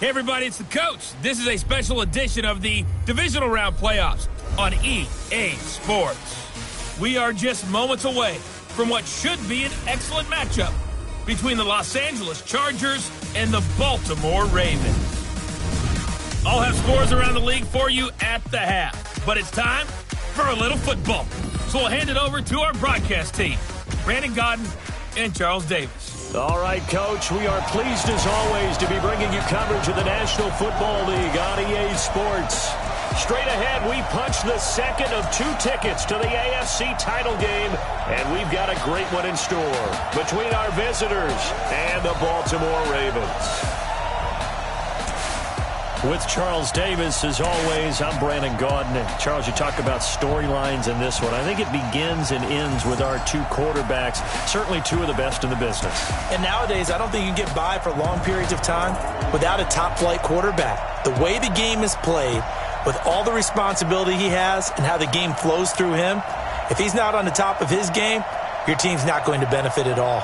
Hey everybody, it's the coach. This is a special edition of the Divisional Round Playoffs on EA Sports. We are just moments away from what should be an excellent matchup between the Los Angeles Chargers and the Baltimore Ravens. I'll have scores around the league for you at the half, but it's time for a little football. So we'll hand it over to our broadcast team, Brandon Godden and Charles Davis. All right, Coach, we are pleased as always to be bringing you coverage of the National Football League on EA Sports. Straight ahead, we punch the second of 2 tickets to the AFC title game, and we've got a great one in store between our visitors and the Baltimore Ravens. With Charles Davis, as always, I'm Brandon Gaudin. And Charles, you talk about storylines in this one. I think it begins and ends with our 2 quarterbacks, certainly 2 of the best in the business. And nowadays, I don't think you can get by for long periods of time without a top-flight quarterback. The way the game is played, with all the responsibility he has and how the game flows through him, if he's not on the top of his game, your team's not going to benefit at all.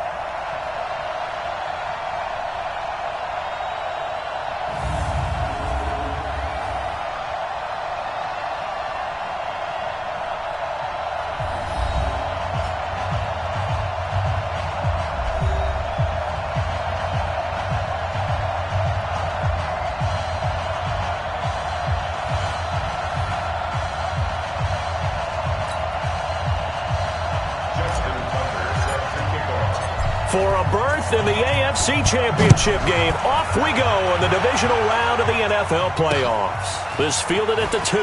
For a berth in the AFC Championship game, off we go in the divisional round of the NFL playoffs. This fielded at the 2.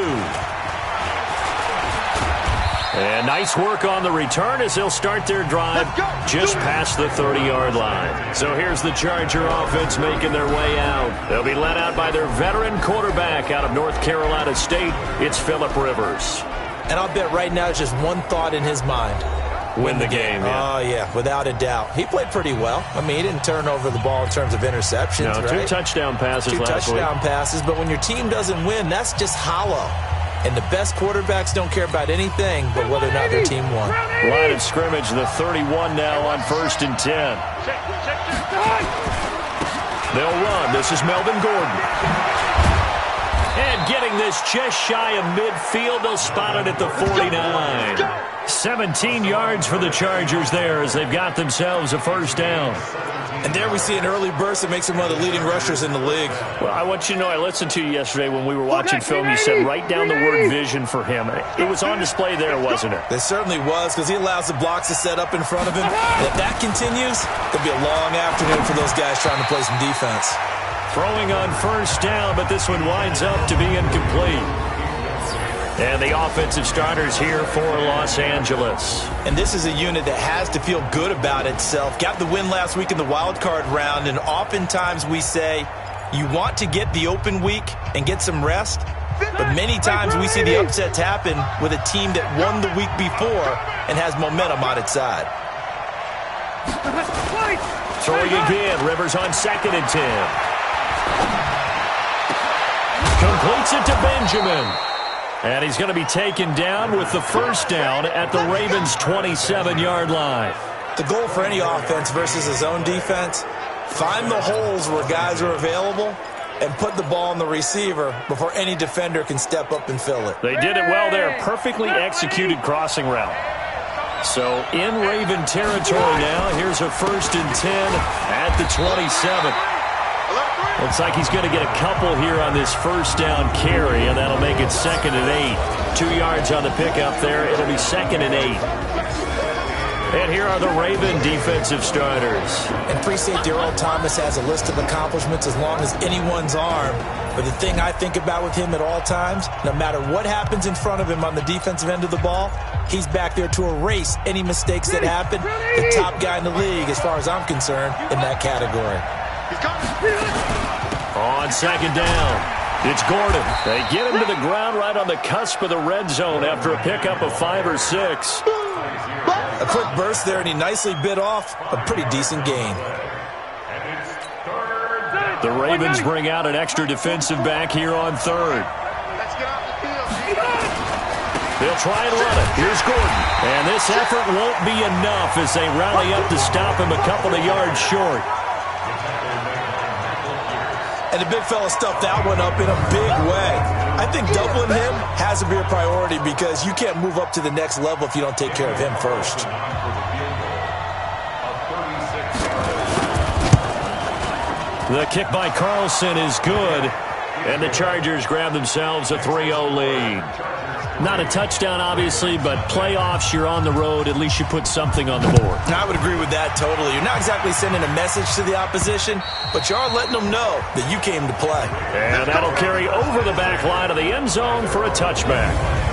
And nice work on the return as they'll start their drive just past the 30-yard line. So here's the Charger offense making their way out. They'll be led out by their veteran quarterback out of North Carolina State. It's Phillip Rivers. And I'll bet right now it's just one thought in his mind. Win the game, yeah. Oh, yeah, without a doubt. He played pretty well. I mean, he didn't turn over the ball in terms of interceptions, no, right? 2 touchdown passes last week. 2 touchdown passes, but when your team doesn't win, that's just hollow. And the best quarterbacks don't care about anything but whether or not their team won. Line of scrimmage, the 31 now on 1st and 10. They'll run. This is Melvin Gordon. And getting this just shy of midfield, they'll spot it at the 49. 17 yards for the Chargers there as they've got themselves a first down. And there we see an early burst that makes him one of the leading rushers in the league. Well, I want you to know, I listened to you yesterday when we were watching film. You said write down the word vision for him. It was on display there, wasn't it? It certainly was, because he allows the blocks to set up in front of him. And if that continues, it'll be a long afternoon for those guys trying to play some defense. Throwing on first down, but this one winds up to be incomplete. And the offensive starters here for Los Angeles. And this is a unit that has to feel good about itself. Got the win last week in the wild card round, and oftentimes we say you want to get the open week and get some rest, but many times we see the upsets happen with a team that won the week before and has momentum on its side. Throwing again, Rivers on 2nd and 10. Completes it to Benjamin. And he's going to be taken down with the first down at the Ravens' 27-yard line. The goal for any offense versus his own defense, find the holes where guys are available and put the ball on the receiver before any defender can step up and fill it. They did it well there. Perfectly executed crossing route. So in Raven territory now, here's a 1st and 10 at the 27. Looks like he's going to get a couple here on this first down carry, and that'll make it 2nd and 8. 2 yards on the pickup there. It'll be 2nd and 8. And here are the Raven defensive starters. And free safety Earl Thomas has a list of accomplishments as long as anyone's arm. But the thing I think about with him at all times, no matter what happens in front of him on the defensive end of the ball, he's back there to erase any mistakes that happen. The top guy in the league, as far as I'm concerned, in that category. On 2nd down, it's Gordon. They get him to the ground right on the cusp of the red zone after a pickup of 5 or 6. A quick burst there, and he nicely bit off a pretty decent gain. The Ravens bring out an extra defensive back here on 3rd. They'll try and run it. Here's Gordon. And this effort won't be enough as they rally up to stop him a couple of yards short. And the big fella stuffed that one up in a big way. I think doubling him has to be a priority because you can't move up to the next level if you don't take care of him first. The kick by Carlson is good, and the Chargers grab themselves a 3-0 lead. Not a touchdown, obviously, but playoffs, you're on the road. At least you put something on the board. I would agree with that totally. You're not exactly sending a message to the opposition, but you are letting them know that you came to play. And that'll carry over the back line of the end zone for a touchback.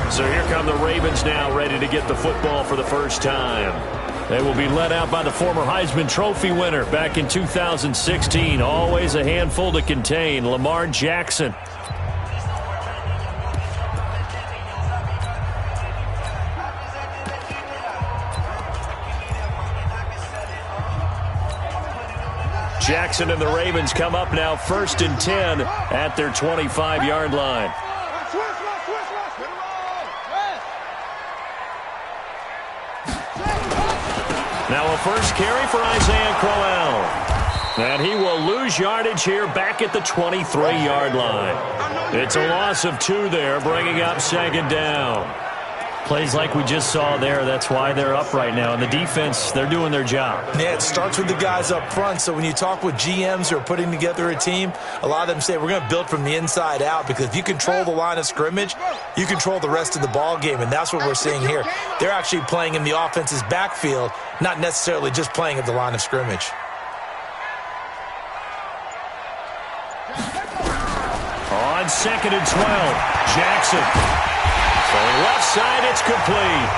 So here come the Ravens now, ready to get the football for the first time. They will be led out by the former Heisman Trophy winner back in 2016. Always a handful to contain, Lamar Jackson. Jackson and the Ravens come up now 1st and 10 at their 25-yard line. Now a first carry for Isaiah Crowell. And he will lose yardage here back at the 23-yard line. It's a loss of 2 there, bringing up 2nd down. Plays like we just saw there, that's why they're up right now. And the defense, they're doing their job. Yeah, it starts with the guys up front. So when you talk with GMs who are putting together a team, a lot of them say we're going to build from the inside out because if you control the line of scrimmage, you control the rest of the ball game, and that's what we're seeing here. They're actually playing in the offense's backfield, not necessarily just playing at the line of scrimmage. On 2nd and 12, Jackson. Going left side, it's complete.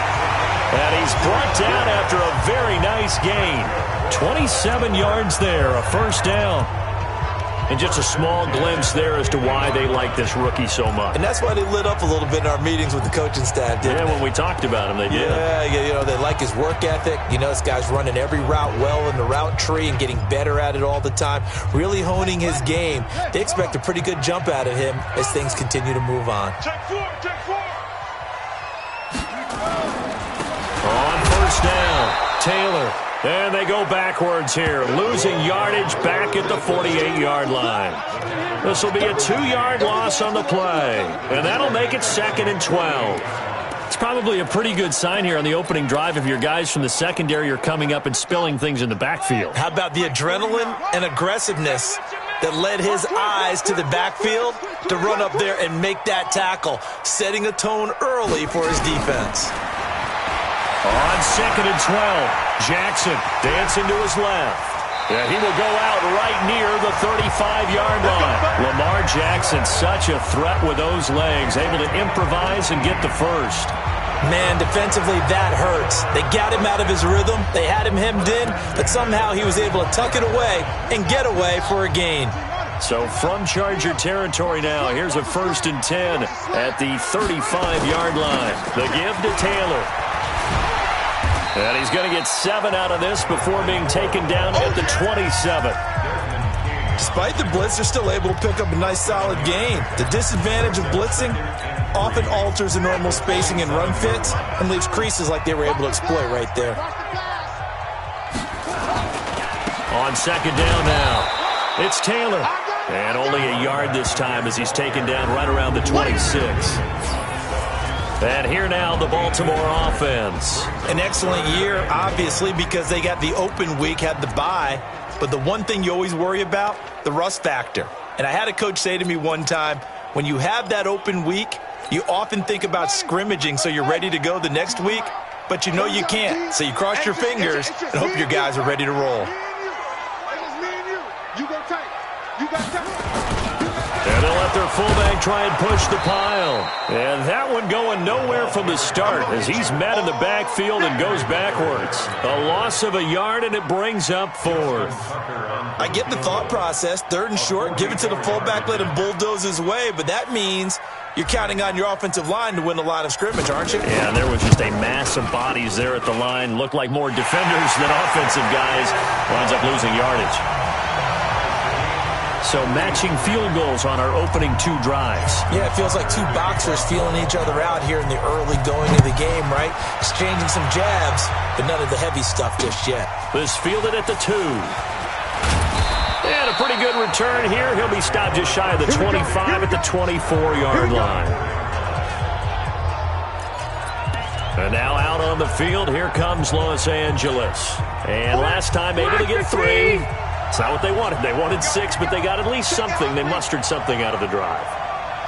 And he's brought down after a very nice gain. 27 yards there, a first down. And just a small glimpse there as to why they like this rookie so much. And that's why they lit up a little bit in our meetings with the coaching staff, didn't they? When we talked about him, they did. Yeah, you know, they like his work ethic. You know, this guy's running every route well in the route tree and getting better at it all the time, really honing his game. They expect a pretty good jump out of him as things continue to move on. On first down, Taylor. And they go backwards here, losing yardage back at the 48-yard line. This will be a 2-yard loss on the play, and that'll make it 2nd and 12. It's probably a pretty good sign here on the opening drive if your guys from the secondary are coming up and spilling things in the backfield. How about the adrenaline and aggressiveness that led his eyes to the backfield to run up there and make that tackle, setting a tone early for his defense. On 2nd and 12, Jackson dancing to his left. Yeah, he will go out right near the 35-yard line. Lamar Jackson, such a threat with those legs, able to improvise and get the first. Man, defensively, that hurts. They got him out of his rhythm. They had him hemmed in, but somehow he was able to tuck it away and get away for a gain. So from Charger territory now, here's a 1st and 10 at the 35-yard line. The give to Taylor. And he's going to get 7 out of this before being taken down at the 27. Despite the blitz, they're still able to pick up a nice solid gain. The disadvantage of blitzing often alters the normal spacing and run fits and leaves creases like they were able to exploit right there. On 2nd down now, it's Taylor. And only a yard this time as he's taken down right around the 26. And here now, the Baltimore offense. An excellent year, obviously, because they got the open week, had the bye. But the one thing you always worry about, the rust factor. And I had a coach say to me one time, when you have that open week, you often think about scrimmaging so you're ready to go the next week, but you know you can't. So you cross your fingers and hope your guys are ready to roll. And they'll let their fullback try and push the pile. And that one going nowhere from the start as he's met in the backfield and goes backwards. A loss of a yard, and it brings up 4th. I get the thought process. 3rd and short, give it to the fullback, let him bulldoze his way. But that means you're counting on your offensive line to win the line of scrimmage, aren't you? Yeah, there was just a mass of bodies there at the line. Looked like more defenders than offensive guys. Winds up losing yardage. So matching field goals on our opening 2 drives. Yeah, it feels like 2 boxers feeling each other out here in the early going of the game, right? Exchanging some jabs, but none of the heavy stuff just yet. This fielded at the 2. And a pretty good return here. He'll be stopped just shy of the 25 at the 24-yard line. And now out on the field, here comes Los Angeles. And last time able to get 3. It's not what they wanted. They wanted 6, but they got at least something. They mustered something out of the drive.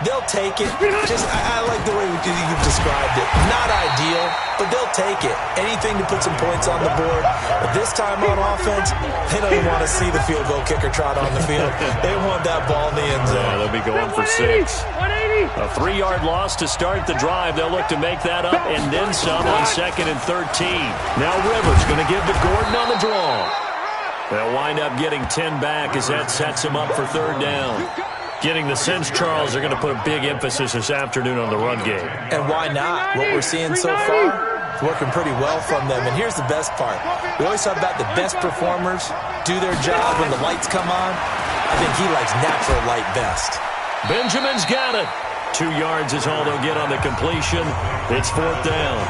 They'll take it. I like the way you've described it. Not ideal, but they'll take it. Anything to put some points on the board. But this time on offense, they don't even want to see the field goal kicker trot on the field. They want that ball in the end zone. Yeah, they'll be going for 6. A 3-yard loss to start the drive. They'll look to make that up and then some on 2nd and 13. Now Rivers going to give to Gordon on the draw. They'll wind up getting 10 back as that sets them up for 3rd down. Getting the sense, Charles, they're going to put a big emphasis this afternoon on the run game. And why not? What we're seeing so far is working pretty well from them. And here's the best part. We always talk about the best performers do their job when the lights come on. I think he likes natural light best. Benjamin's got it. 2 yards is all they'll get on the completion. It's 4th down.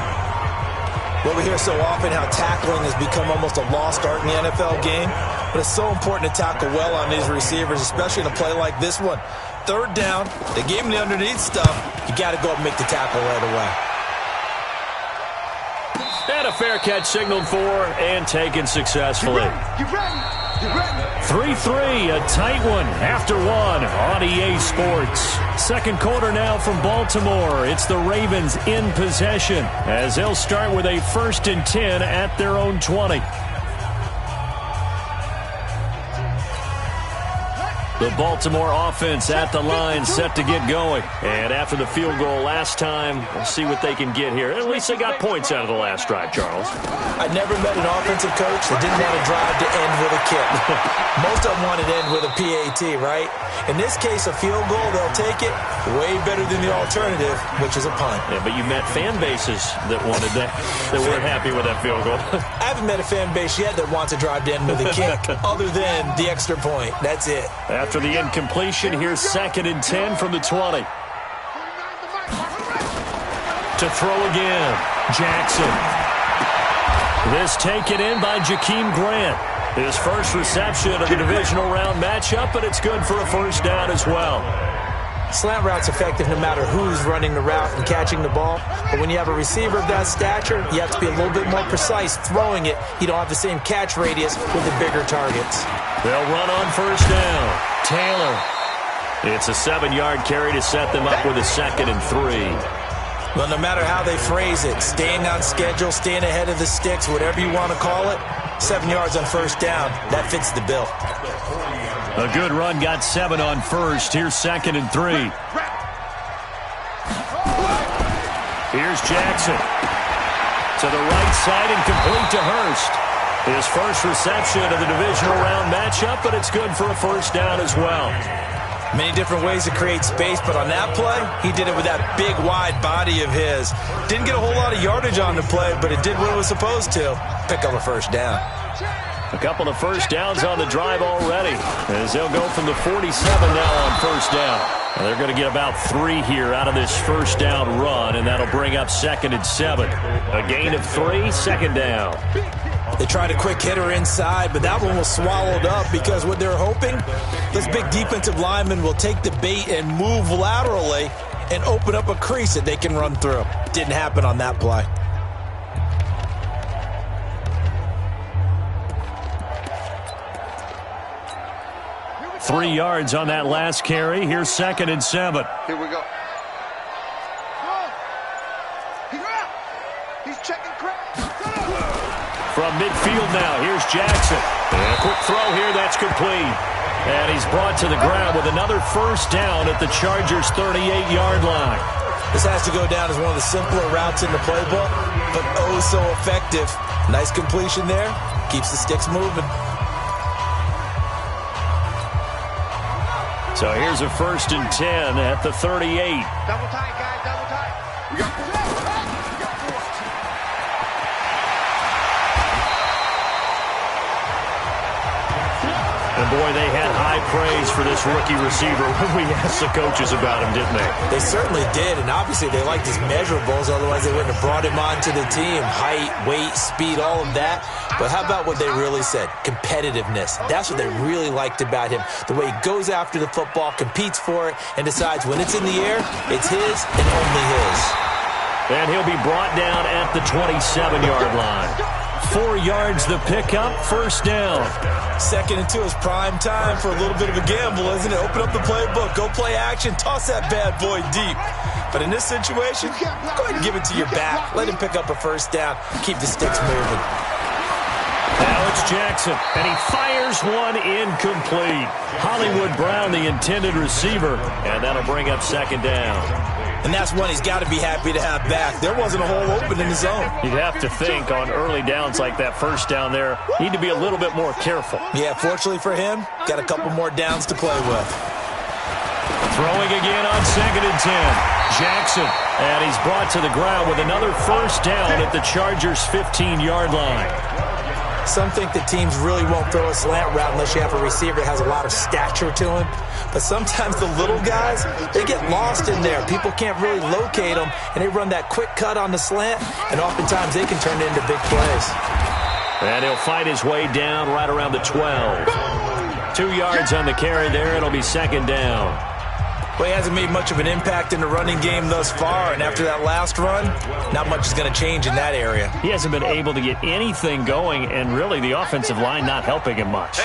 Well, we hear so often how tackling has become almost a lost art in the NFL game. But it's so important to tackle well on these receivers, especially in a play like this one. 3rd down, they gave him the underneath stuff. You got to go up and make the tackle right away. And a fair catch signaled for and taken successfully. 3-3, a tight one after 1 on EA Sports. Second quarter now from Baltimore. It's the Ravens in possession as they'll start with a 1st and 10 at their own 20. The Baltimore offense at the line, set to get going. And after the field goal last time, we'll see what they can get here. At least they got points out of the last drive, Charles. I never met an offensive coach that didn't want to drive to end with a kick. Most of them wanted to end with a PAT, right? In this case, a field goal, they'll take it way better than the alternative, which is a punt. Yeah, but you met fan bases that wanted that, that weren't happy with that field goal. I haven't met a fan base yet that wants to drive to end with a kick, other than the extra point. That's it. After the incompletion, here's 2nd and 10 from the 20. To throw again, Jackson. This taken in by Jakeem Grant. His first reception of the divisional round matchup, but it's good for a 1st down as well. Slant route's effective no matter who's running the route and catching the ball. But when you have a receiver of that stature, you have to be a little bit more precise throwing it. You don't have the same catch radius with the bigger targets. They'll run on 1st down. Taylor. It's a 7-yard carry to set them up with a 2nd and 3. Well, no matter how they phrase it, staying on schedule, staying ahead of the sticks, whatever you want to call it, 7 yards on 1st down, that fits the bill. A good run, got 7 on 1st. Here's 2nd and 3. Here's Jackson. To the right side and complete to Hurst. His first reception of the divisional round matchup, but it's good for a 1st down as well. Many different ways to create space, but on that play, he did it with that big, wide body of his. Didn't get a whole lot of yardage on the play, but it did what it was supposed to. Pick up a 1st down. A couple of 1st downs on the drive already, as they'll go from the 47 now on 1st down. And they're going to get about 3 here out of this 1st down run, and that'll bring up 2nd and 7. A gain of 3, 2nd down. They tried a quick hitter inside, but that one was swallowed up because what they're hoping, this big defensive lineman will take the bait and move laterally and open up a crease that they can run through. Didn't happen on that play. Three yards on that last carry. Here's 2nd and 7. Here we go. He's checking crap. From midfield now, here's Jackson. And a quick throw here, that's complete. And he's brought to the ground with another 1st down at the Chargers' 38-yard line. This has to go down as one of the simpler routes in the playbook, but oh so effective. Nice completion there. Keeps the sticks moving. So here's a 1st and 10 at the 38. Double tight, guys, double tight. We got And boy, they had high praise for this rookie receiver when we asked the coaches about him, didn't they? They certainly did, and obviously they liked his measurables, otherwise they wouldn't have brought him onto the team. Height, weight, speed, all of that. But how about what they really said? Competitiveness. That's what they really liked about him. The way he goes after the football, competes for it, and decides when it's in the air, it's his and only his. And he'll be brought down at the 27-yard line. 4 yards the pickup, first down. 2nd and 2 is prime time for a little bit of a gamble, isn't it? Open up the playbook, go play action, toss that bad boy deep. But in this situation, go ahead and give it to your back. Let him pick up a first down, keep the sticks moving. Now it's Jackson, and he fires one incomplete. Hollywood Brown, the intended receiver, and that'll bring up 2nd down. And that's one he's got to be happy to have back. There wasn't a hole open in the zone. You'd have to think on early downs like that first down there, need to be a little bit more careful. Yeah, fortunately for him, got a couple more downs to play with. Throwing again on 2nd and 10. Jackson, and he's brought to the ground with another first down at the Chargers' 15-yard line. Some think that teams really won't throw a slant route unless you have a receiver that has a lot of stature to him. But sometimes the little guys, they get lost in there. People can't really locate them, and they run that quick cut on the slant, and oftentimes they can turn it into big plays. And he'll fight his way down right around the 12. 2 yards on the carry there. It'll be 2nd down. Well, he hasn't made much of an impact in the running game thus far, and after that last run, not much is going to change in that area. He hasn't been able to get anything going, and really the offensive line not helping him much.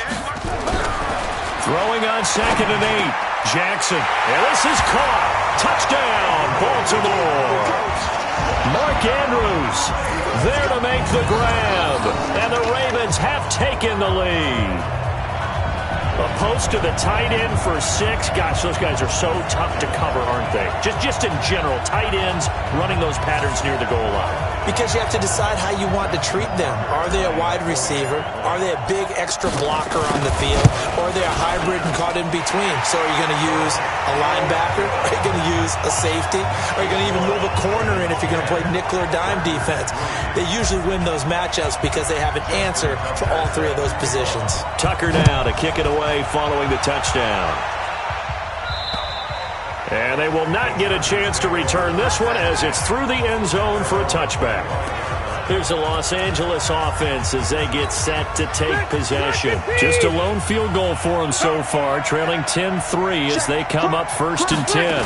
Throwing on 2nd and 8. Jackson, and this is caught. Touchdown, Baltimore. Mark Andrews there to make the grab, and the Ravens have taken the lead. A post to the tight end for 6. Gosh, those guys are so tough to cover, aren't they? Just in general, tight ends running those patterns near the goal line. Because you have to decide how you want to treat them. Are they a wide receiver? Are they a big extra blocker on the field? Or are they a hybrid and caught in between? So are you going to use a linebacker? Are you going to use a safety? Are you going to even move a corner in if you're going to play nickel or dime defense? They usually win those matchups because they have an answer for all 3 of those positions. Tucker now to kick it away following the touchdown. And they will not get a chance to return this one as it's through the end zone for a touchback. Here's the Los Angeles offense as they get set to take possession. Just a lone field goal for them so far, trailing 10-3 as they come up 1st and 10.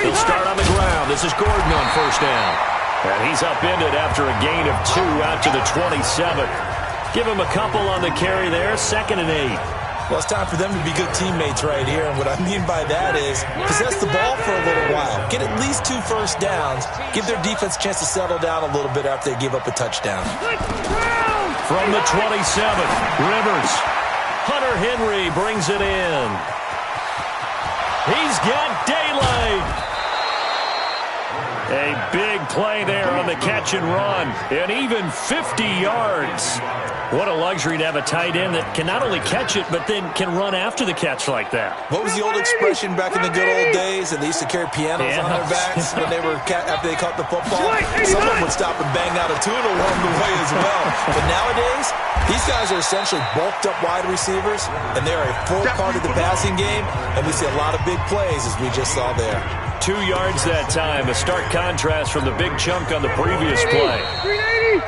They'll start on the ground. This is Gordon on first down. And he's upended after a gain of 2 out to the 27. Give him a couple on the carry there, 2nd and 8. Well, it's time for them to be good teammates right here. And what I mean by that is possess the ball for a little while. Get at least 2 first downs. Give their defense a chance to settle down a little bit after they give up a touchdown. From the 27, Rivers. Hunter Henry brings it in. He's got daylight. A big play there on the catch and run. And even 50 yards. What a luxury to have a tight end that can not only catch it, but then can run after the catch like that. What was the old expression back in the good old days? And they used to carry pianos on their backs when they were after they caught the football. Someone would stop and bang out a tune along the way as well. But nowadays, these guys are essentially bulked up wide receivers, and they're a full part of the passing game. And we see a lot of big plays, as we just saw there. 2 yards that time, a stark contrast from the big chunk on the previous play.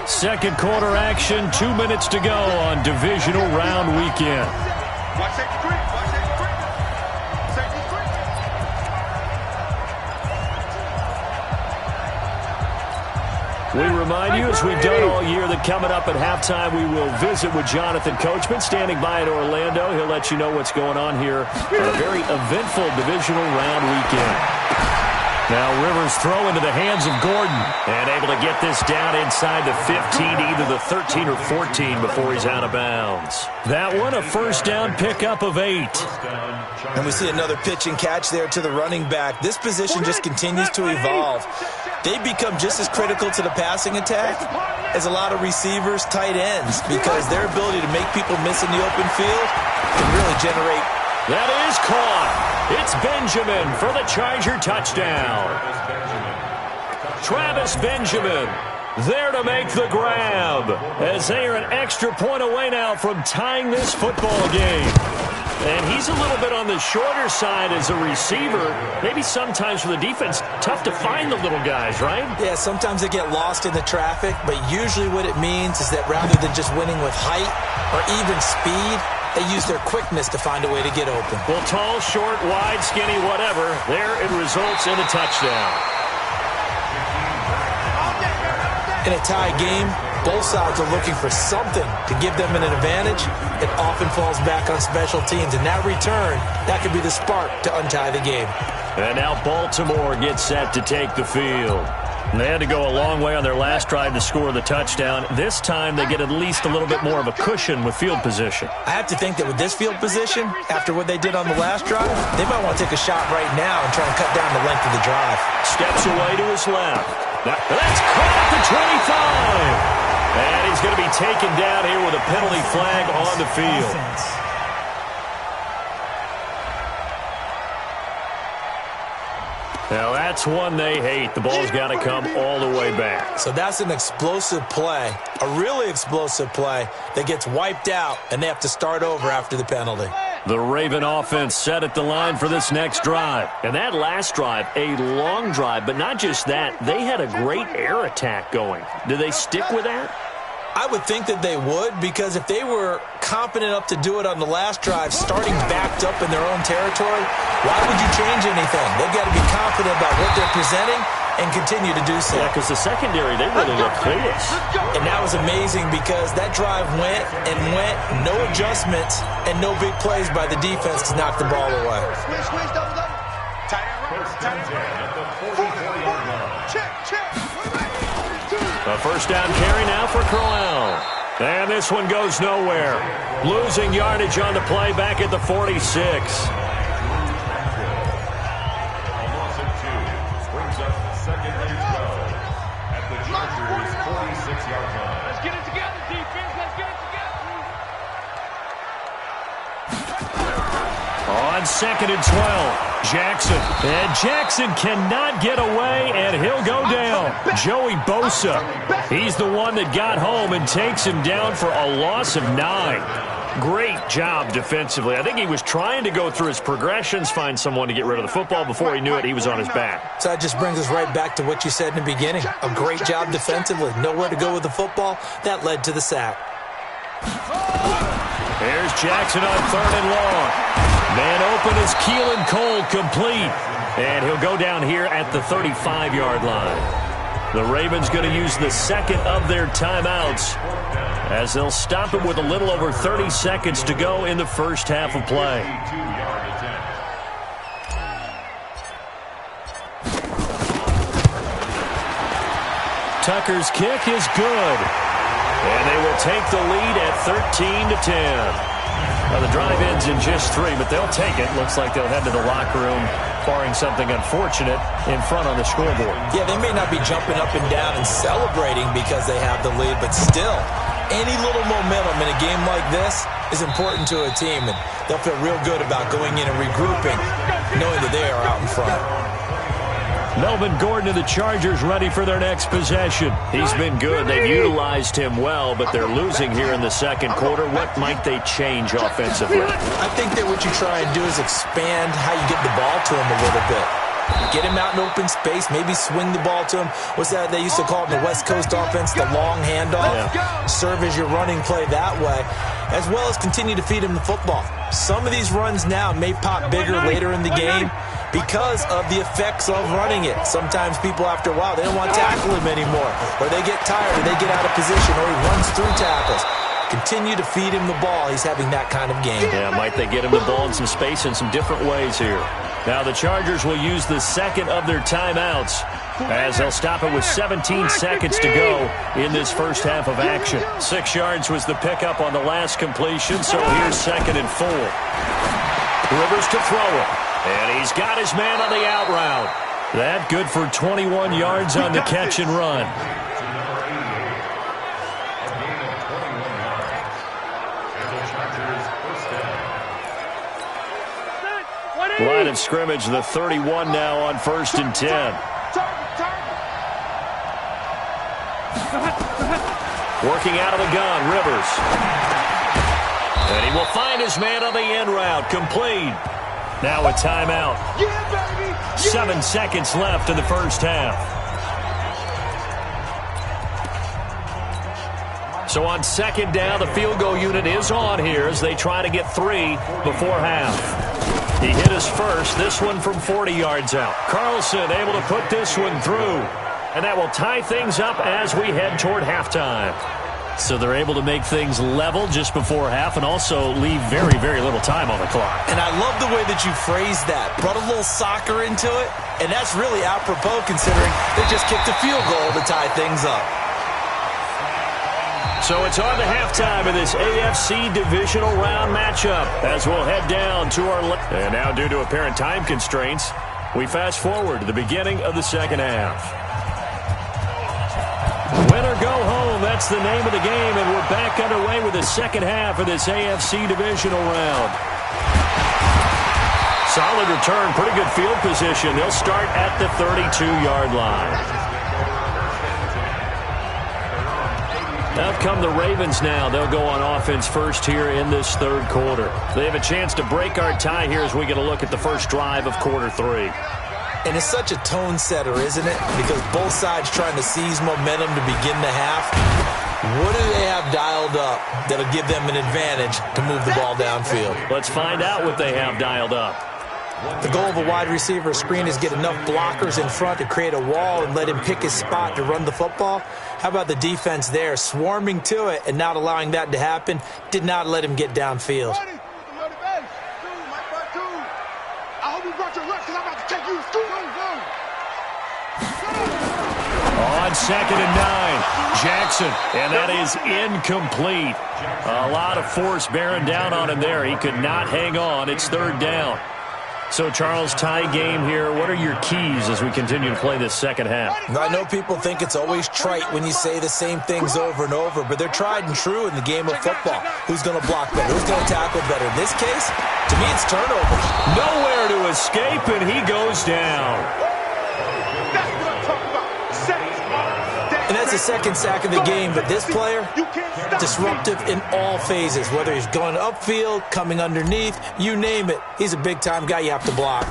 2nd quarter action, 2 minutes to go on divisional round weekend. We remind you, as we've done all year, that coming up at halftime, we will visit with Jonathan Coachman, standing by in Orlando. He'll let you know what's going on here on a very eventful divisional round weekend. Now Rivers throw into the hands of Gordon, and able to get this down inside the 15, either the 13 or 14 before he's out of bounds. That one, a first down pickup of 8. And we see another pitch and catch there to the running back. This position just continues to evolve. They become just as critical to the passing attack as a lot of receivers, tight ends, because their ability to make people miss in the open field can really generate. That is caught. It's Benjamin for the Charger touchdown. Travis Benjamin there to make the grab, as they are an extra point away now from tying this football game. And he's a little bit on the shorter side as a receiver. Maybe sometimes for the defense, tough to find the little guys, right? Yeah, sometimes they get lost in the traffic, but usually what it means is that rather than just winning with height or even speed, they use their quickness to find a way to get open. Well, tall, short, wide, skinny, whatever, there it results in a touchdown. In a tie game, both sides are looking for something to give them an advantage. It often falls back on special teams, and that return, that could be the spark to untie the game. And now Baltimore gets set to take the field. They had to go a long way on their last drive to score the touchdown. This time they get at least a little bit more of a cushion with field position. I have to think that with this field position, after what they did on the last drive, they might want to take a shot right now and try and cut down the length of the drive. Steps away to his left. That's caught at the 25. And he's going to be taken down here with a penalty flag on the field. Now, that's one they hate. The ball's got to come all the way back. So that's an explosive play, a really explosive play that gets wiped out, and they have to start over after the penalty. The Raven offense set at the line for this next drive. And that last drive, a long drive, but not just that. They had a great air attack going. Do they stick with that? I would think that they would, because if they were confident enough to do it on the last drive, starting backed up in their own territory, why would you change anything? They've got to be confident about what they're presenting and continue to do so. Yeah, because the secondary, they really looked clueless. And that was amazing because that drive went and went, no adjustments and no big plays by the defense to knock the ball away. Squeeze, double. Tight end. Check. A first down carry now for Crowell. And this one goes nowhere. Losing yardage on the play back at the 46. Brings up second and goal at the Chargers' 46-yard line. Let's get it together, defense. Let's get it together. On second and 12. Jackson. And Jackson cannot get away, and he'll go down. Joey Bosa. He's the one that got home and takes him down for a loss of 9. Great job defensively. I think he was trying to go through his progressions, find someone to get rid of the football. Before he knew it, he was on his back. So that just brings us right back to what you said in the beginning. A great job defensively. Nowhere to go with the football. That led to the sack. There's Jackson on third and long. Man open is Keelan Cole, complete. And he'll go down here at the 35-yard line. The Ravens going to use the second of their timeouts as they'll stop it with a little over 30 seconds to go in the first half of play. Tucker's kick is good. And they will take the lead at 13-10. Now, the drive ends in just 3, but they'll take it. Looks like they'll head to the locker room, barring something unfortunate, in front on the scoreboard. Yeah, they may not be jumping up and down and celebrating because they have the lead, but still, any little momentum in a game like this is important to a team, and they'll feel real good about going in and regrouping, knowing that they are out in front. Melvin Gordon of the Chargers ready for their next possession. He's been good. They've utilized him well, but they're losing here in the second quarter. What might they change offensively? I think that what you try and do is expand how you get the ball to him a little bit. Get him out in open space, maybe swing the ball to him. What's that they used to call it in the West Coast offense, the long handoff? Yeah. Serve as your running play that way, as well as continue to feed him the football. Some of these runs now may pop bigger later in the game because of the effects of running it. Sometimes people, after a while, they don't want to tackle him anymore, or they get tired, or they get out of position, or he runs through tackles. Continue to feed him the ball. He's having that kind of game. Yeah, might they get him the ball in some space in some different ways here. Now the Chargers will use the second of their timeouts as they'll stop it with 17 seconds to go in this first half of action. 6 yards was the pickup on the last completion, so here's second and 4. Rivers to throw it, and he's got his man on the out route. That good for 21 yards on the catch and run. Line of scrimmage, the 31 now on 1st and 10. Working out of the gun, Rivers. And he will find his man on the end route. Complete. Now a timeout. 7 seconds left in the first half. So on second down, the field goal unit is on here as they try to get 3 before half. He hit his first, this one from 40 yards out. Carlson able to put this one through. And that will tie things up as we head toward halftime. So they're able to make things level just before half and also leave very, very little time on the clock. And I love the way that you phrased that. Brought a little soccer into it, and that's really apropos considering they just kicked a field goal to tie things up. So it's on to halftime of this AFC divisional round matchup as we'll head down to our left. And now due to apparent time constraints, we fast forward to the beginning of the second half. Win or go home, that's the name of the game, and we're back underway with the second half of this AFC divisional round. Solid return, pretty good field position. They'll start at the 32-yard line. Out come the Ravens now. They'll go on offense first here in this third quarter. They have a chance to break our tie here as we get a look at the first drive of quarter 3. And it's such a tone setter, isn't it? Because both sides trying to seize momentum to begin the half. What do they have dialed up that'll give them an advantage to move the ball downfield? Let's find out what they have dialed up. The goal of a wide receiver screen is get enough blockers in front to create a wall and let him pick his spot to run the football. How about the defense there, swarming to it and not allowing that to happen? Did not let him get downfield. On 2nd and 9, Jackson, and that is incomplete. A lot of force bearing down on him there. He could not hang on. It's 3rd down. So, Charles, tie game here. What are your keys as we continue to play this second half? I know people think it's always trite when you say the same things over and over, but they're tried and true in the game of football. Who's going to block better? Who's going to tackle better? In this case, to me, it's turnovers. Nowhere to escape, and he goes down. And that's the second sack of the game, but this player, disruptive in all phases, whether he's going upfield, coming underneath, you name it. He's a big-time guy you have to block.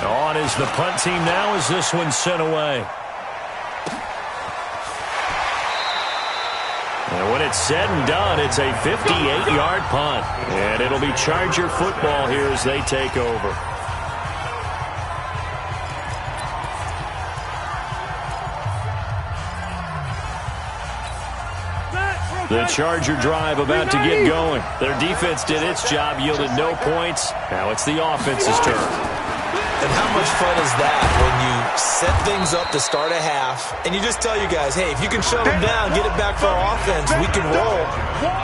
On is the punt team now as this one's sent away. And when it's said and done, it's a 58-yard punt. And it'll be Charger football here as they take over. The Charger drive about to get going. Their defense did its job, yielded no points. Now it's the offense's turn. And how much fun is that when you set things up to start a half and you just tell you guys, hey, if you can shut them down, get it back for our offense, we can roll.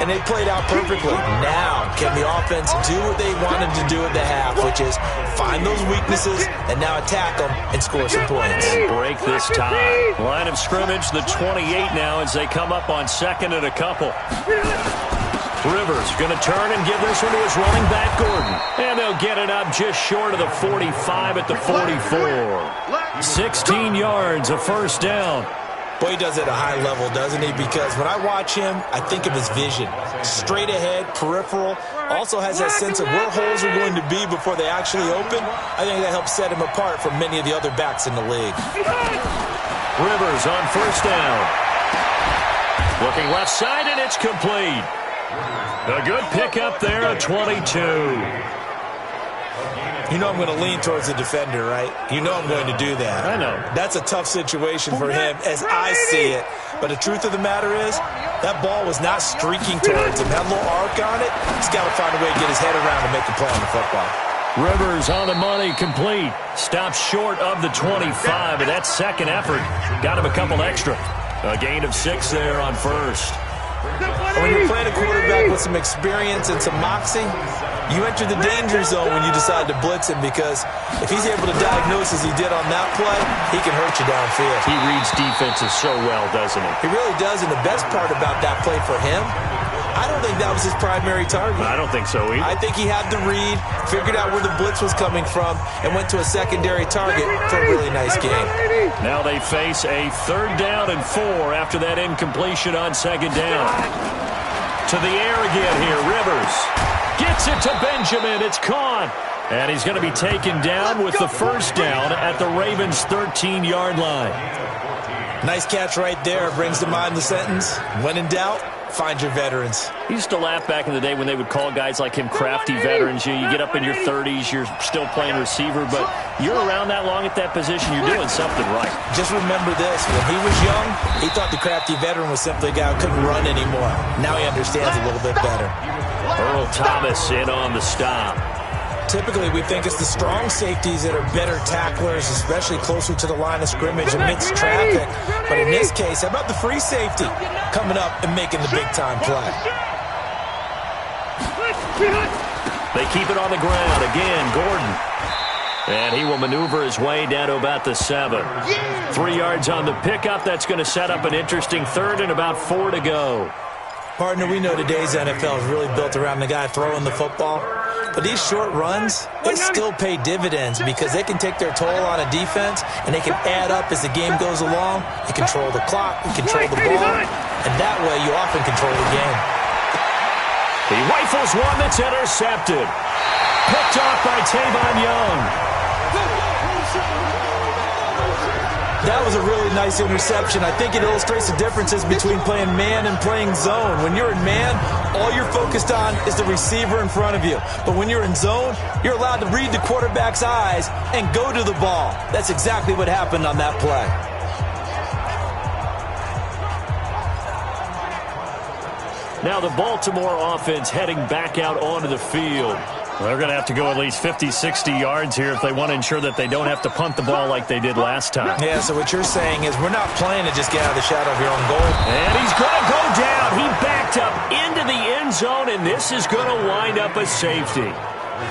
And they played out perfectly. Now, can the offense do what they wanted to do at the half, which is find those weaknesses and now attack them and score some points. Break this tie. Line of scrimmage, the 28 now as they come up on 2nd and a couple. Rivers going to turn and give this one to his running back, Gordon. And they'll get it up just short of the 45 at the 44. 16 yards, a first down. Boy, he does it at a high level, doesn't he? Because when I watch him, I think of his vision. Straight ahead, peripheral. Also has that sense of where holes are going to be before they actually open. I think that helps set him apart from many of the other backs in the league. Rivers on first down. Looking left side, and it's complete. A good pickup there at 22. You know I'm going to lean towards the defender, right? You know I'm going to do that. I know. That's a tough situation for him as I see it. But the truth of the matter is, that ball was not streaking towards him. That little arc on it, he's got to find a way to get his head around and make a play on the football. Rivers on the money, complete. Stops short of the 25, but that second effort got him a couple extra. A gain of 6 there on first. When you're playing a quarterback with some experience and some moxie, you enter the danger zone when you decide to blitz him, because if he's able to diagnose as he did on that play, he can hurt you downfield. He reads defenses so well, doesn't he? He really does, and the best part about that play for him, I don't think that was his primary target. I don't think so either. I think he had the read, figured out where the blitz was coming from, and went to a secondary target for a really nice game. Now they face a 3rd down and 4 after that incompletion on 2nd down. To the air again here, Rivers. Gets it to Benjamin. It's caught. And he's going to be taken down with the 1st down at the Ravens' 13-yard line. Nice catch right there. Brings to mind the sentence, when in doubt, find your veterans. He used to laugh back in the day when they would call guys like him crafty veterans. You get up in your 30s, you're still playing receiver, but you're around that long at that position, you're doing something right. Just remember this. When he was young, he thought the crafty veteran was simply a guy who couldn't run anymore. Now he understands a little bit better. Earl Thomas in on the stop. Typically, we think it's the strong safeties that are better tacklers, especially closer to the line of scrimmage amidst traffic. But in this case, how about the free safety coming up and making the big-time play? They keep it on the ground. Again, Gordon. And he will maneuver his way down to about the 7. 3 yards on the pickup. That's going to set up an interesting 3rd and about 4 to go. Partner, we know today's NFL is really built around the guy throwing the football. But these short runs, they still pay dividends because they can take their toll on a defense, and they can add up as the game goes along. You control the clock, you control the ball, and that way you often control the game. He rifles one that's intercepted. Picked off by Tavon Young. That was a really nice interception. I think it illustrates the differences between playing man and playing zone. When you're in man, all you're focused on is the receiver in front of you. But when you're in zone, you're allowed to read the quarterback's eyes and go to the ball. That's exactly what happened on that play. Now the Baltimore offense heading back out onto the field. They're going to have to go at least 50, 60 yards here if they want to ensure that they don't have to punt the ball like they did last time. Yeah, so what you're saying is we're not playing to just get out of the shadow of your own goal. And he's going to go down. He backed up into the end zone, and this is going to wind up a safety.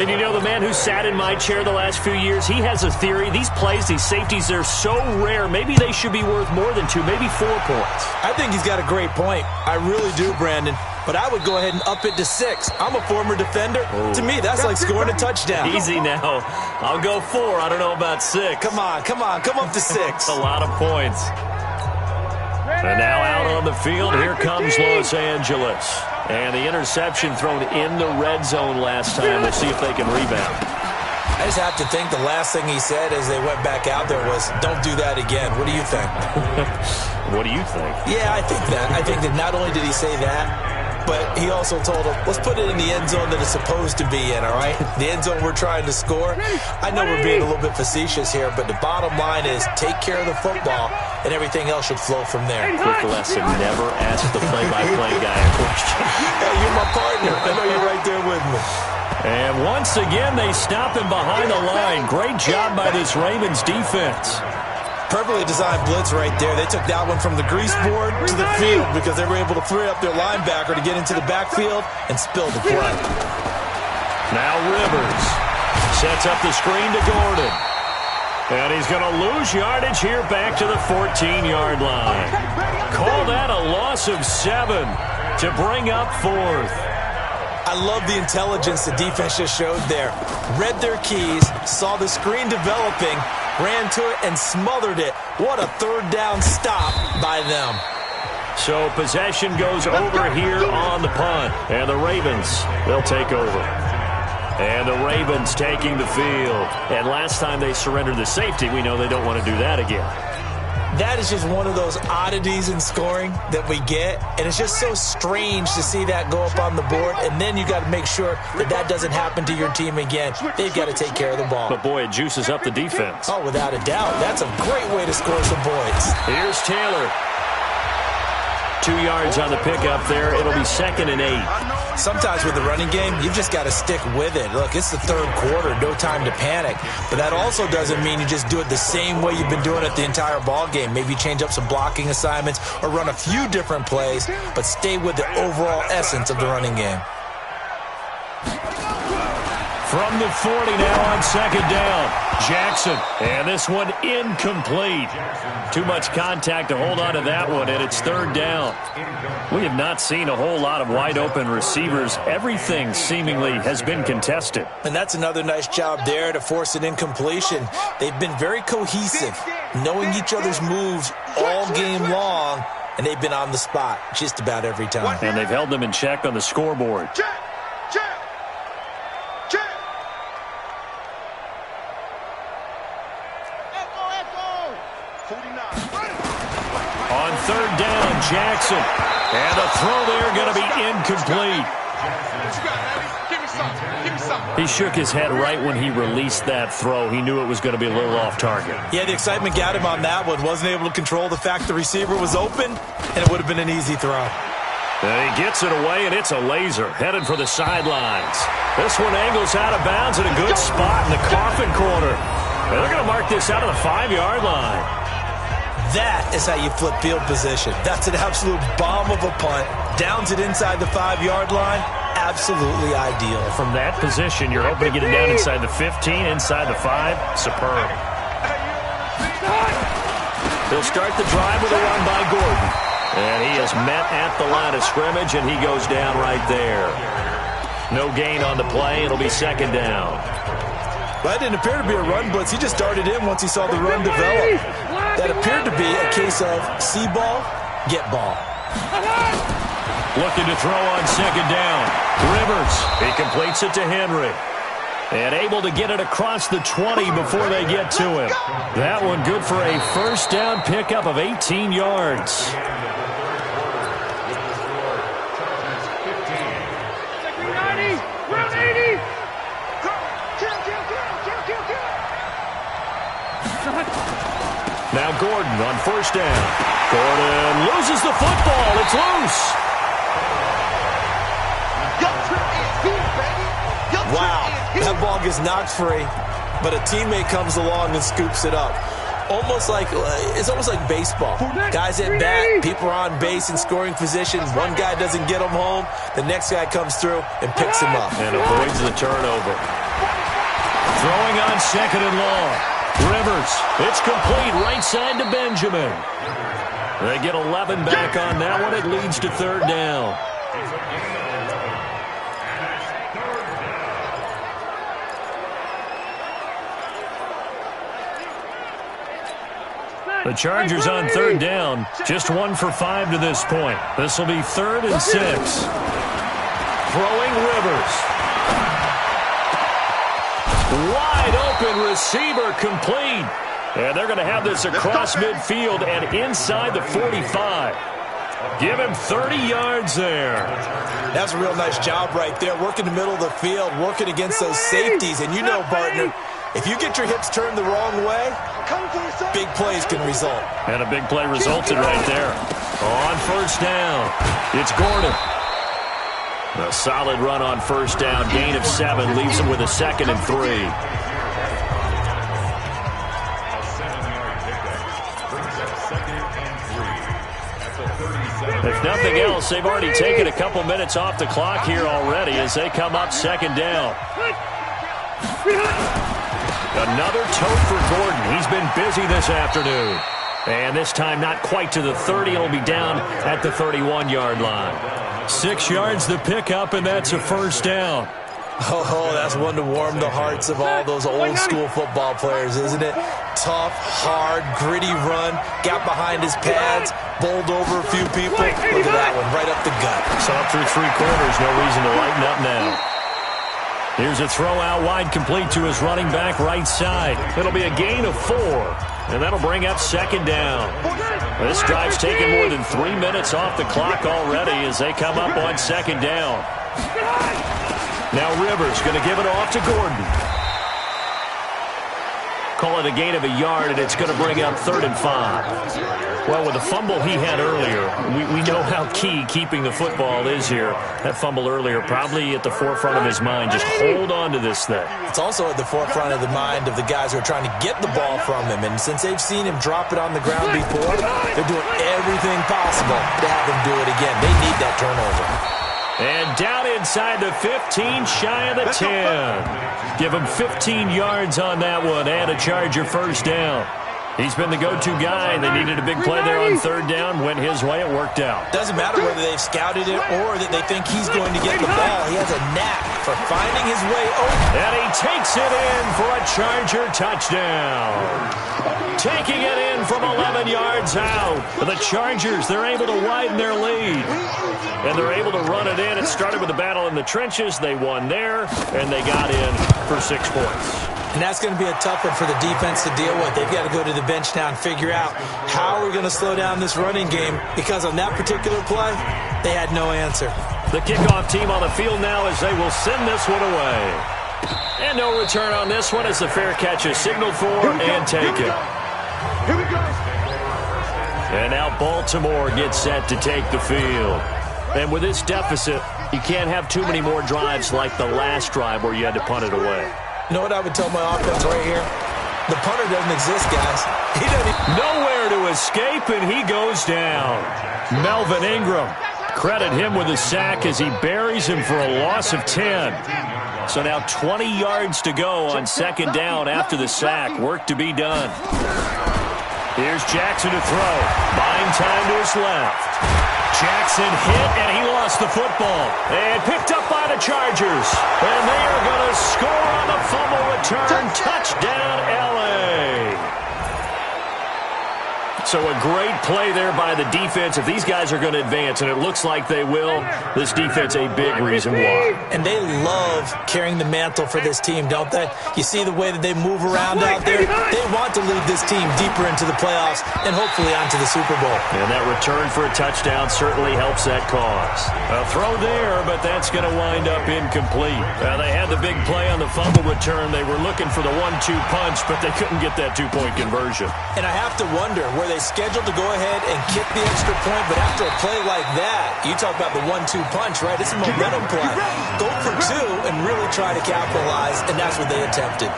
And you know, the man who sat in my chair the last few years, he has a theory. These plays, these safeties, they're so rare. Maybe they should be worth more than 2, maybe 4 points. I think he's got a great point. I really do, Brandon. But I would go ahead and up it to 6. I'm a former defender. Oh. To me, that's like scoring a touchdown. Easy now. I'll go 4. I don't know about 6. Come on. Come up to 6. That's a lot of points. And now out on the field, here comes Los Angeles. And the interception thrown in the red zone last time. We'll see if they can rebound. I just have to think the last thing he said as they went back out there was, don't do that again. What do you think? What do you think? Yeah, I think that. I think that not only did he say that, but he also told him, let's put it in the end zone that it's supposed to be in, all right? The end zone we're trying to score. I know we're being a little bit facetious here, but the bottom line is take care of the football, and everything else should flow from there. Quick lesson, never ask the play-by-play guy a question. Hey, you're my partner. I know you're right there with me. And once again, they stop him behind the line. Great job by this Ravens defense. Perfectly designed blitz right there. They took that one from the grease board to the field because they were able to free up their linebacker to get into the backfield and spill the play. Now Rivers sets up the screen to Gordon. And he's going to lose yardage here back to the 14-yard line. Call that a loss of 7 to bring up 4th. I love the intelligence the defense just showed there. Read their keys, saw the screen developing, ran to it, and smothered it. What a third down stop by them. So possession goes over here on the punt. And the Ravens, they'll take over. And the Ravens taking the field. And last time they surrendered the safety, we know they don't want to do that again. That is just one of those oddities in scoring that we get, and it's just so strange to see that go up on the board, and then you got to make sure that that doesn't happen to your team again. They've got to take care of the ball. But, boy, it juices up the defense. Oh, without a doubt. That's a great way to score some points. Here's Taylor. 2 yards on the pickup there. It'll be 2nd and 8. Sometimes with the running game, you've just got to stick with it. Look, it's the third quarter, no time to panic. But that also doesn't mean you just do it the same way you've been doing it the entire ball game. Maybe change up some blocking assignments or run a few different plays, but stay with the overall essence of the running game. From the 40 now on second down. Jackson, and this one incomplete. Too much contact to hold on to that one, and it's third down. We have not seen a whole lot of wide-open receivers. Everything seemingly has been contested. And that's another nice job there to force an incompletion. They've been very cohesive, knowing each other's moves all game long, and they've been on the spot just about every time. And they've held them in check on the scoreboard. On third down, Jackson. And a throw there going to be incomplete. He shook his head right when he released that throw. He knew it was going to be a little off target. Yeah, the excitement got him on that one. Wasn't able to control the fact the receiver was open, and it would have been an easy throw. And he gets it away, and it's a laser headed for the sidelines. This one angles out of bounds at a good spot in the coffin corner. And they're going to mark this out of the 5-yard line. That is how you flip field position. That's an absolute bomb of a punt. Downs it inside the 5-yard line. Absolutely ideal. From that position, you're hoping to get it down inside the 15, inside the 5. Superb. He'll start the drive with a run by Gordon. And he is met at the line of scrimmage, and he goes down right there. No gain on the play. It'll be second down. That didn't appear to be a run blitz. He just darted in once he saw the run develop. That appeared to be a case of see ball, get ball. Looking to throw on second down. Rivers, he completes it to Henry. And able to get it across the 20 before they get to him. That one good for a first down pickup of 18 yards. Now Gordon on first down. Gordon loses the football. It's loose. Wow, that ball gets knocked free, but a teammate comes along and scoops it up. It's almost like baseball. Guys at bat, people are on base in scoring position. One guy doesn't get him home. The next guy comes through and picks him up. And avoids the turnover. Throwing on second and long. Rivers, it's complete right side to Benjamin. They get 11 back on that one. It leads to third down. The Chargers on third down, just 1 for 5 to this point. This will be 3rd and 6. Throwing Rivers. Wide open receiver complete. And they're going to have this across midfield and inside the 45. Give him 30 yards there. That's a real nice job right there. Working the middle of the field, working against those safeties. And you know, partner, if you get your hips turned the wrong way, big plays can result. And a big play resulted right there. On first down, it's Gordon. A solid run on first down. Gain of 7 leaves him with a 2nd and 3. If nothing else, they've already taken a couple minutes off the clock here already as they come up second down. Another tote for Gordon. He's been busy this afternoon. And this time not quite to the 30. It'll be down at the 31-yard line. 6 yards the pickup, and that's a first down. Oh, that's one to warm the hearts of all those old-school football players, isn't it? Tough, hard, gritty run. Got behind his pads, bowled over a few people. Look at that one, right up the gut. Saw through 3 quarters. No reason to lighten up now. Here's a throw out wide complete to his running back right side. It'll be a gain of 4, and that'll bring up second down. This drive's taken more than 3 minutes off the clock already as they come up on second down. Now Rivers going to give it off to Gordon. Call it a gain of a yard, and it's going to bring up 3rd and 5. Well, with the fumble he had earlier, we know how key keeping the football is here. That fumble earlier probably at the forefront of his mind. Just hold on to this thing. It's also at the forefront of the mind of the guys who are trying to get the ball from him. And since they've seen him drop it on the ground before, they're doing everything possible to have him do it again. They need that turnover. And down inside the 15, shy of the 10. Give him 15 yards on that one and a Charger first down. He's been the go-to guy. They needed a big play there on third down. Went his way. It worked out. Doesn't matter whether they've scouted it or that they think he's going to get the ball. He has a knack for finding his way open. And he takes it in for a Charger touchdown. Taking it in from 11 yards out. The Chargers, they're able to widen their lead. And they're able to run it in. It started with a battle in the trenches. They won there, and they got in for 6 points. And that's going to be a tough one for the defense to deal with. They've got to go to the bench now and figure out how we're going to slow down this running game, because on that particular play, they had no answer. The kickoff team on the field now as they will send this one away. And no return on this one as the fair catch is signaled for and taken. Here we go. And now Baltimore gets set to take the field. And with this deficit, you can't have too many more drives like the last drive where you had to punt it away. You know what I would tell my offense right here? The punter doesn't exist, guys. He doesn't even... Nowhere to escape, and he goes down. Melvin Ingram, credit him with a sack as he buries him for a loss of 10. So now 20 yards to go on second down after the sack. Work to be done. Here's Jackson to throw. Buying time to his left. Jackson hit, and he lost the football. And picked up by the Chargers. And they are going to score on the fumble return. Touchdown, L.A. So a great play there by the defense. If these guys are going to advance, and it looks like they will, this defense a big reason why. And they love carrying the mantle for this team, don't they? You see the way that they move around out there? They want to lead this team deeper into the playoffs and hopefully onto the Super Bowl. And that return for a touchdown certainly helps that cause. A throw there, but that's going to wind up incomplete. They had the big play on the fumble return. They were looking for the 1-2 punch, but they couldn't get that two-point conversion. And I have to wonder, were they scheduled to go ahead and kick the extra point, but after a play like that, you talk about the 1-2 punch, right? It's a momentum play. Go for 2 and really try to capitalize, and that's what they attempted.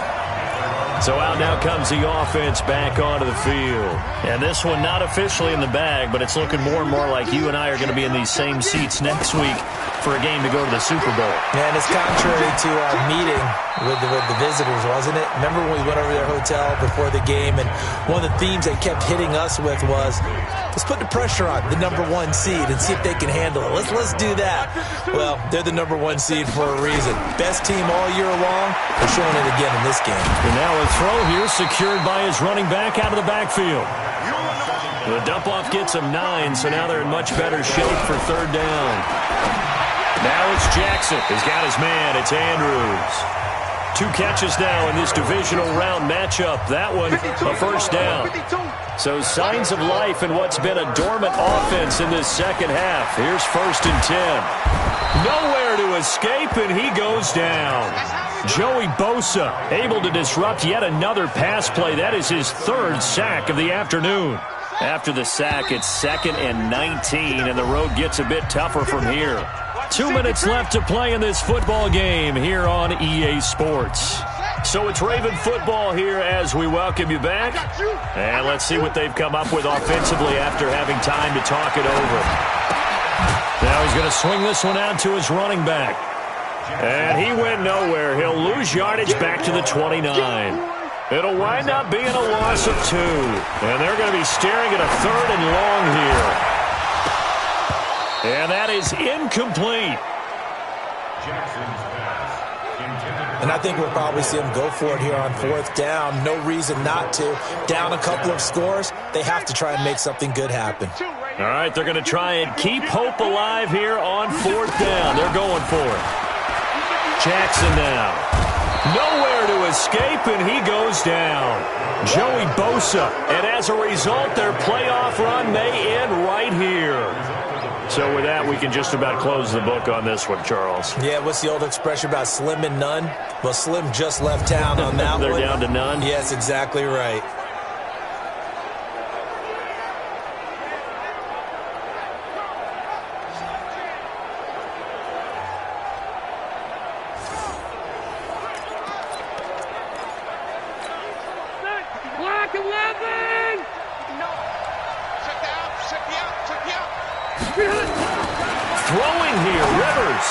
So out now comes the offense back onto the field. And this one not officially in the bag, but it's looking more and more like you and I are going to be in these same seats next week for a game to go to the Super Bowl. And it's contrary to our meeting with the visitors, wasn't it? Remember when we went over their hotel before the game, and one of the themes they kept hitting us with was, let's put the pressure on the number 1 seed and see if they can handle it. Let's do that. Well, they're the number 1 seed for a reason. Best team all year long. They're showing it again in this game. And now a throw here secured by his running back out of the backfield. The dump-off gets him 9, so now they're in much better shape for third down. Now it's Jackson. He's got his man. It's Andrews. 2 catches now in this divisional round matchup. That one, a first down. So signs of life in what's been a dormant offense in this second half. Here's 1st and 10. Nowhere to escape, and he goes down. Joey Bosa able to disrupt yet another pass play. That is his 3rd sack of the afternoon. After the sack, it's 2nd and 19, and the road gets a bit tougher from here. 2 minutes left to play in this football game here on EA Sports. So it's Raven football here as we welcome you back. And let's see what they've come up with offensively after having time to talk it over. Now he's going to swing this one out to his running back. And he went nowhere. He'll lose yardage back to the 29. It'll wind up being a loss of 2. And they're going to be staring at a 3rd and long here. And that is incomplete. And I think we'll probably see him go for it here on 4th down. No reason not to. Down a couple of scores, they have to try and make something good happen. All right, they're going to try and keep hope alive here on 4th down. They're going for it. Jackson now. Nowhere to escape, and he goes down. Joey Bosa. And as a result, their playoff run may end right here. So with that, we can just about close the book on this one, Charles. Yeah, what's the old expression about slim and none? Well, Slim just left town on that They're one. down to none? Yes, exactly right. Black 11! No. Check me out. Throwing here, Rivers.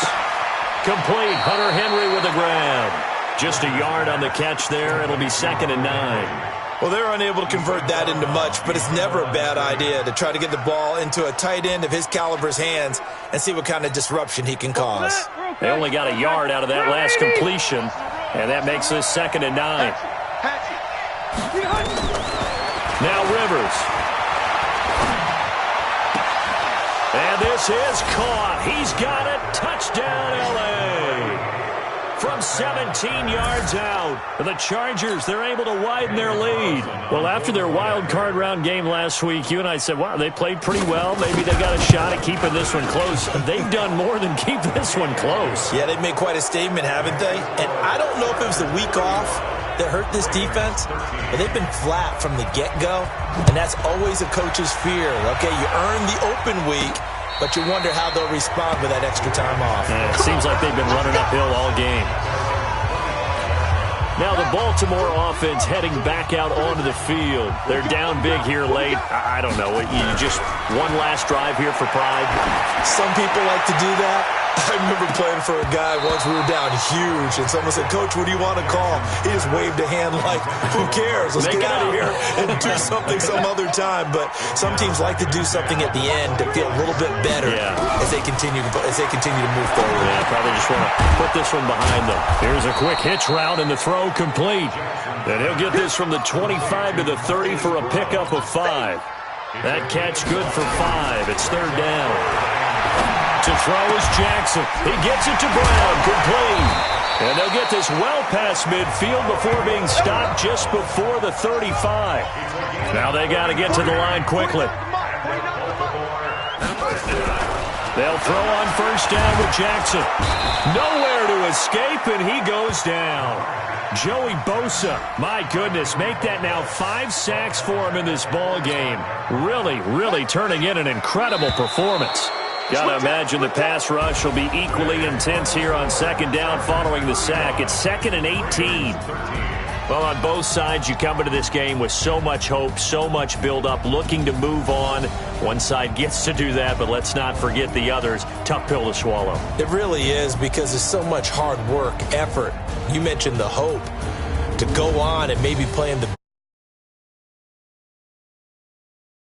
Complete. Hunter Henry with a grab. Just a yard on the catch there. It'll be 2nd and 9. Well, they're unable to convert that into much, but it's never a bad idea to try to get the ball into a tight end of his caliber's hands and see what kind of disruption he can cause. They only got a yard out of that last completion, and that makes this 2nd and 9. Now Rivers. And this is caught. He's got it. Touchdown, L.A. From 17 yards out. The Chargers, they're able to widen their lead. Well, after their wild card round game last week, you and I said, wow, they played pretty well. Maybe they got a shot at keeping this one close. They've done more than keep this one close. Yeah, they've made quite a statement, haven't they? And I don't know if it was the week off that hurt this defense, but they've been flat from the get-go, and that's always a coach's fear. Okay, you earn the open week, but you wonder how they'll respond with that extra time off. Yeah, it seems like they've been running uphill all game. Now the Baltimore offense heading back out onto the field. They're down big here late. I don't know. You just one last drive here for pride? Some people like to do that. I remember playing for a guy once. We were down huge, and someone said, Coach, what do you want to call? He just waved a hand like, who cares? Let's get out of here and do something some other time. But some teams like to do something at the end to feel a little bit better as they continue to move forward. Yeah, probably just want to put this one behind them. Here's a quick hitch route, and the throw complete. And he'll get this from the 25 to the 30 for a pickup of 5. That catch good for 5. It's 3rd down. To throw is Jackson. He gets it to Brown. Complete. And they'll get this well past midfield before being stopped just before the 35. Now they got to get to the line quickly. They'll throw on 1st down with Jackson. Nowhere to escape, and he goes down. Joey Bosa, my goodness, make that now 5 sacks for him in this ball game. Really, really turning in an incredible performance. Got to imagine the pass rush will be equally intense here on 2nd down following the sack. It's 2nd and 18. Well, on both sides, you come into this game with so much hope, so much build-up, looking to move on. One side gets to do that, but let's not forget the others. Tough pill to swallow. It really is, because there's so much hard work, effort. You mentioned the hope to go on and maybe play in the